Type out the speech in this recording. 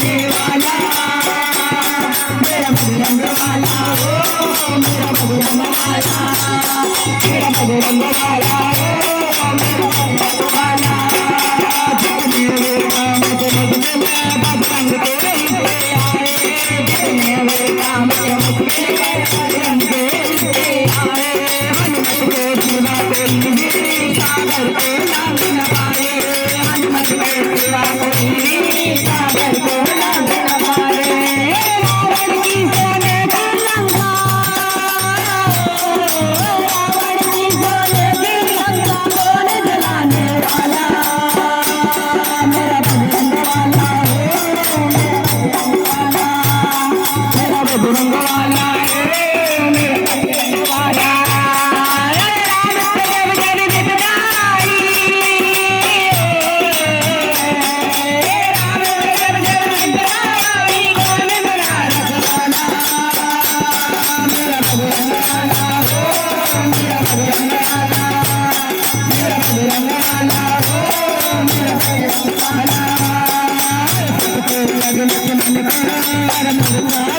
जलाने वाला मेरा बजरंग वाला ओ मेरा बजरंग वाला मेरा बजरंग वाला ओ मेरा बजरंग वाला जब मेरे काम जगत में बजरंग तेरे से आए जब मेरे काम के मुश्किल में बजरंग तेरे से आए हनुमत को सिवा कोई नहीं सागर को लांग न पाए हनुमत को सिवा कोई नहीं सागर को लांग न पाए रावण की सोने का लंका रावण की सोने की लंका कौन जलाने वाला मेरा बजरंग वाला हो मेरा बजरंग वाला है मेरा बजरंग वाला लगन मन